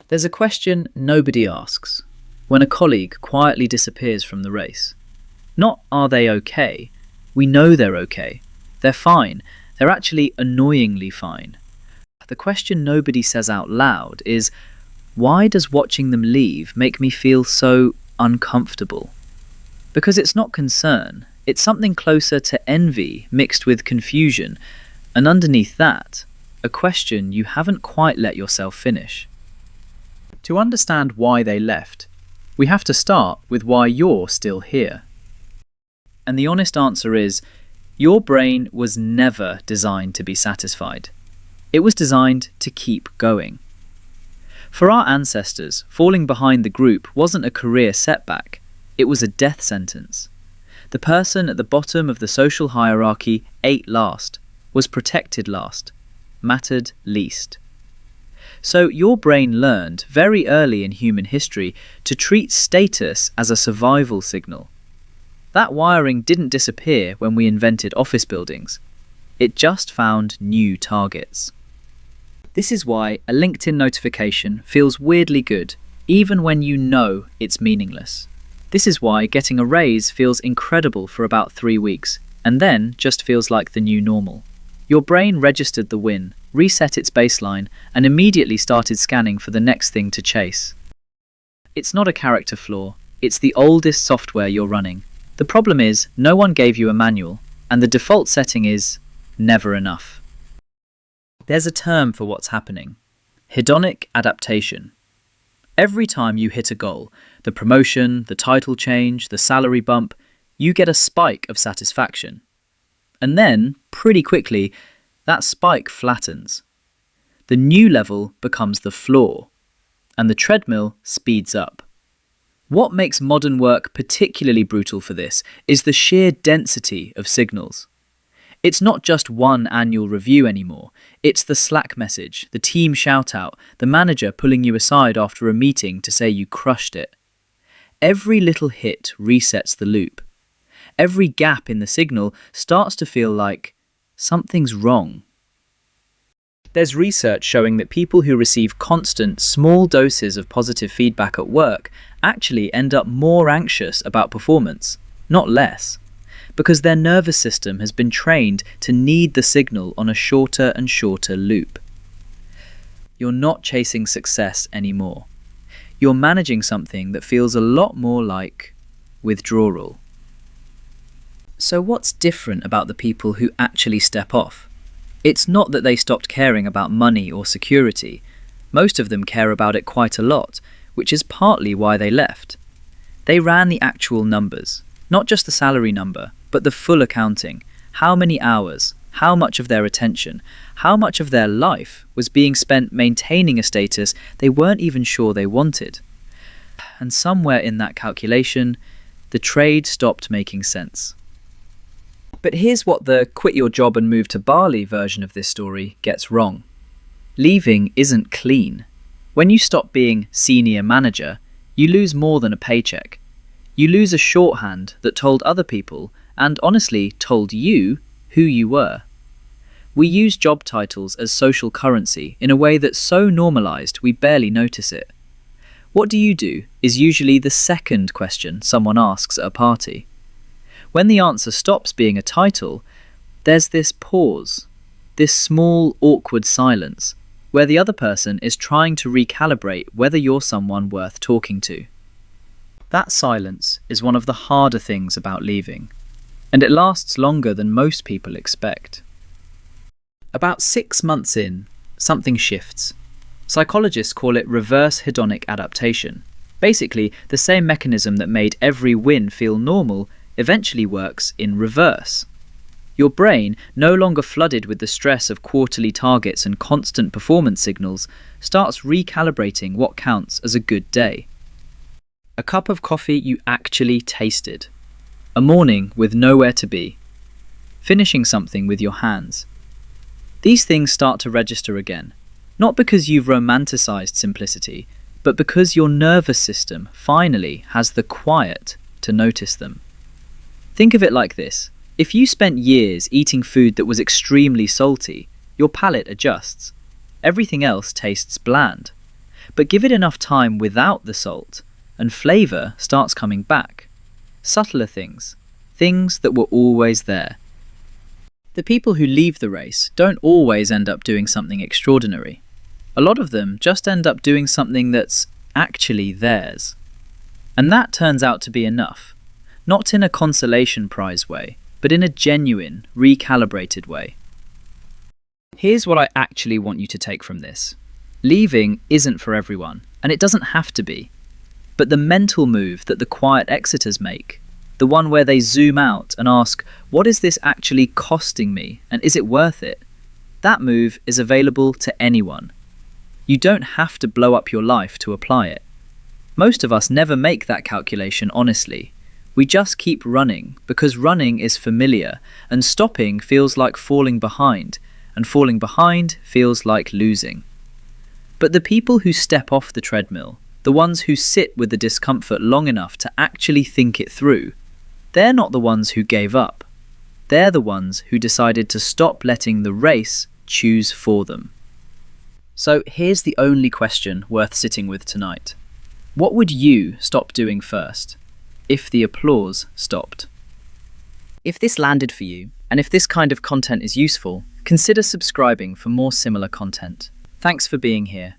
There's a question nobody asks when a colleague quietly disappears from the race. Not are they okay? We know they're okay. They're fine. They're actually annoyingly fine. The question nobody says out loud is, why does watching them leave make me feel so uncomfortable? Because it's not concern, it's something closer to envy mixed with confusion, and underneath that, a question you haven't quite let yourself finish. To understand why they left, we have to start with why you're still here. And the honest answer is, your brain was never designed to be satisfied. It was designed to keep going. For our ancestors, falling behind the group wasn't a career setback, it was a death sentence. The person at the bottom of the social hierarchy ate last, was protected last, mattered least. So your brain learned very early in human history to treat status as a survival signal. That wiring didn't disappear when we invented office buildings. It just found new targets. This is why a LinkedIn notification feels weirdly good, even when you know it's meaningless. This is why getting a raise feels incredible for about 3 weeks, and then just feels like the new normal. Your brain registered the win, reset its baseline, and immediately started scanning for the next thing to chase. It's not a character flaw, it's the oldest software you're running. The problem is, no one gave you a manual, and the default setting is never enough. There's a term for what's happening: hedonic adaptation. Every time you hit a goal, the promotion, the title change, the salary bump, you get a spike of satisfaction. And then, pretty quickly, that spike flattens. The new level becomes the floor, and the treadmill speeds up. What makes modern work particularly brutal for this is the sheer density of signals. It's not just one annual review anymore. It's the Slack message, the team shout-out, the manager pulling you aside after a meeting to say you crushed it. Every little hit resets the loop. Every gap in the signal starts to feel like something's wrong. There's research showing that people who receive constant, small doses of positive feedback at work actually end up more anxious about performance, not less, because their nervous system has been trained to need the signal on a shorter and shorter loop. You're not chasing success anymore. You're managing something that feels a lot more like withdrawal. So what's different about the people who actually step off? It's not that they stopped caring about money or security. Most of them care about it quite a lot, which is partly why they left. They ran the actual numbers, not just the salary number, but the full accounting. How many hours, how much of their attention, how much of their life was being spent maintaining a status they weren't even sure they wanted. And somewhere in that calculation, the trade stopped making sense. But here's what the quit your job and move to Bali version of this story gets wrong. Leaving isn't clean. When you stop being senior manager, you lose more than a paycheck. You lose a shorthand that told other people, and honestly told you, who you were. We use job titles as social currency in a way that's so normalized we barely notice it. What do you do is usually the second question someone asks at a party. When the answer stops being a title, there's this pause, this small, awkward silence, where the other person is trying to recalibrate whether you're someone worth talking to. That silence is one of the harder things about leaving, and it lasts longer than most people expect. About 6 months in, something shifts. Psychologists call it reverse hedonic adaptation. Basically, the same mechanism that made every win feel normal eventually works in reverse. Your brain, no longer flooded with the stress of quarterly targets and constant performance signals, starts recalibrating what counts as a good day. A cup of coffee you actually tasted. A morning with nowhere to be. Finishing something with your hands. These things start to register again, not because you've romanticized simplicity, but because your nervous system finally has the quiet to notice them. Think of it like this. If you spent years eating food that was extremely salty, your palate adjusts. Everything else tastes bland. But give it enough time without the salt, and flavour starts coming back. Subtler things, things that were always there. The people who leave the race don't always end up doing something extraordinary. A lot of them just end up doing something that's actually theirs. And that turns out to be enough, not in a consolation prize way, but in a genuine, recalibrated way. Here's what I actually want you to take from this. Leaving isn't for everyone, and it doesn't have to be. But the mental move that the quiet exiters make, the one where they zoom out and ask, what is this actually costing me, and is it worth it? That move is available to anyone. You don't have to blow up your life to apply it. Most of us never make that calculation honestly. We just keep running because running is familiar, and stopping feels like falling behind, and falling behind feels like losing. But the people who step off the treadmill, the ones who sit with the discomfort long enough to actually think it through, they're not the ones who gave up. They're the ones who decided to stop letting the race choose for them. So here's the only question worth sitting with tonight. What would you stop doing first, if the applause stopped? If this landed for you, and if this kind of content is useful, consider subscribing for more similar content. Thanks for being here.